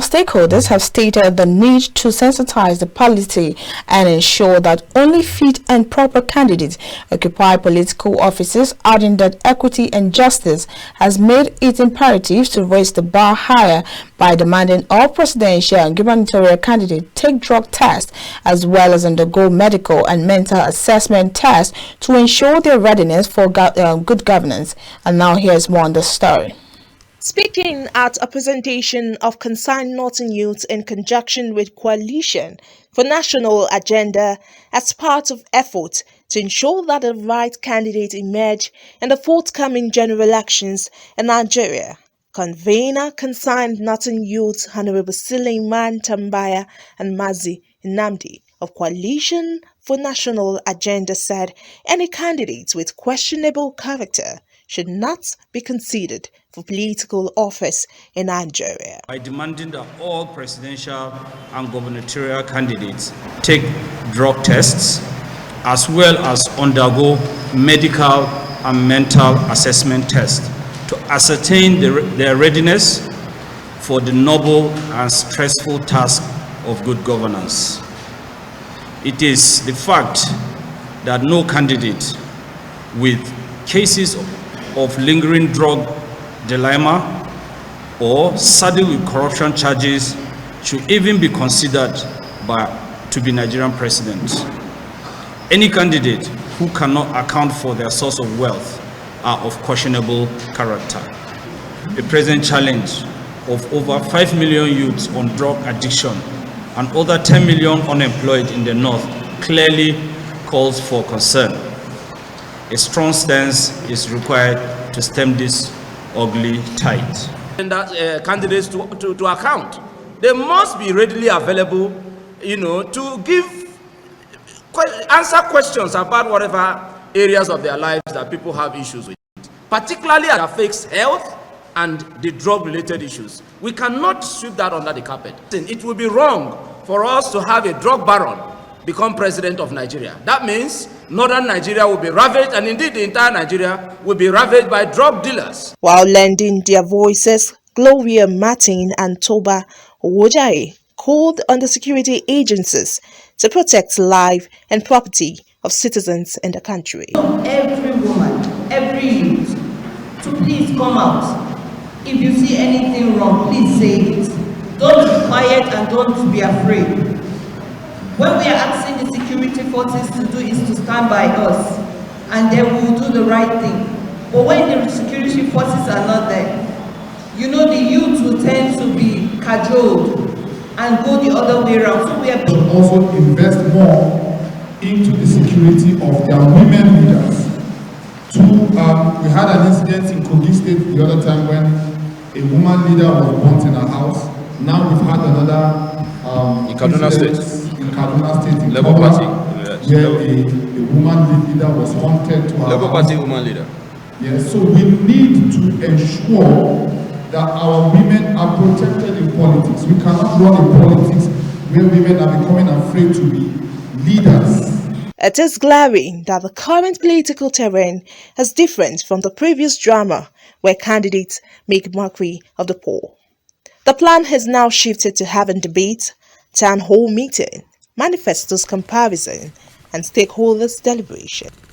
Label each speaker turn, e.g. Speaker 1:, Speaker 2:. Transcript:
Speaker 1: Stakeholders have stated the need to sensitize the polity and ensure that only fit and proper candidates occupy political offices, adding that equity and justice has made it imperative to raise the bar higher by demanding all presidential and gubernatorial candidates take drug tests as well as undergo medical and mental assessment tests to ensure their readiness for good governance. And now here's more on the story.
Speaker 2: Speaking at a presentation of concerned Northern youth in conjunction with Coalition for National Agenda as part of efforts to ensure that the right candidates emerge in the forthcoming general elections in Nigeria, convener concerned Northern youth Honorable Suleiman Tambaya and Mazi Nnamdi of Coalition for National Agenda said any candidates with questionable character should not be considered for political office in Nigeria.
Speaker 3: By demanding that all presidential and gubernatorial candidates take drug tests as well as undergo medical and mental assessment tests to ascertain their readiness for the noble and stressful task of good governance. It is the fact that no candidate with cases of lingering drug dilemma or saddled with corruption charges should even be considered to be Nigerian president. Any candidate who cannot account for their source of wealth are of questionable character. The present challenge of over 5 million youths on drug addiction and over 10 million unemployed in the north clearly calls for concern. A strong stance is required to stem this ugly tide.
Speaker 4: And that candidates to account. They must be readily available, to answer questions about whatever areas of their lives that people have issues with, particularly that affects health and the drug-related issues. We cannot sweep that under the carpet. It will be wrong for us to have a drug baron become president of Nigeria. That means northern Nigeria will be ravaged, and indeed the entire Nigeria will be ravaged by drug dealers.
Speaker 2: While lending their voices, Gloria Martin and Toba Owojaye called on the security agencies to protect life and property of citizens in the country.
Speaker 5: Every woman, every youth, to please come out. If you see anything wrong, please say it. Don't be quiet and don't be afraid. What we are asking the security forces to do is to stand by us, and then we will do the right thing. But when the security forces are not there, the youth will tend to be cajoled and go the other way around. So we are
Speaker 6: also invest more into the security of their women leaders. We had an incident in Kogi State the other time when a woman leader was burnt in her house. Now we've had another
Speaker 7: in Kaduna State.
Speaker 6: In Kaduna State, in
Speaker 7: Labour Party,
Speaker 6: where a woman leader was haunted to her
Speaker 7: Labour
Speaker 6: house.
Speaker 7: Party woman leader.
Speaker 6: Yes, so we need to ensure that our women are protected in politics. We cannot run a politics where women are becoming afraid to be leaders.
Speaker 2: It is glaring that the current political terrain is different from the previous drama where candidates make mockery of the poor. The plan has now shifted to having debates, town hall meeting, manifestos comparison, and stakeholders deliberation.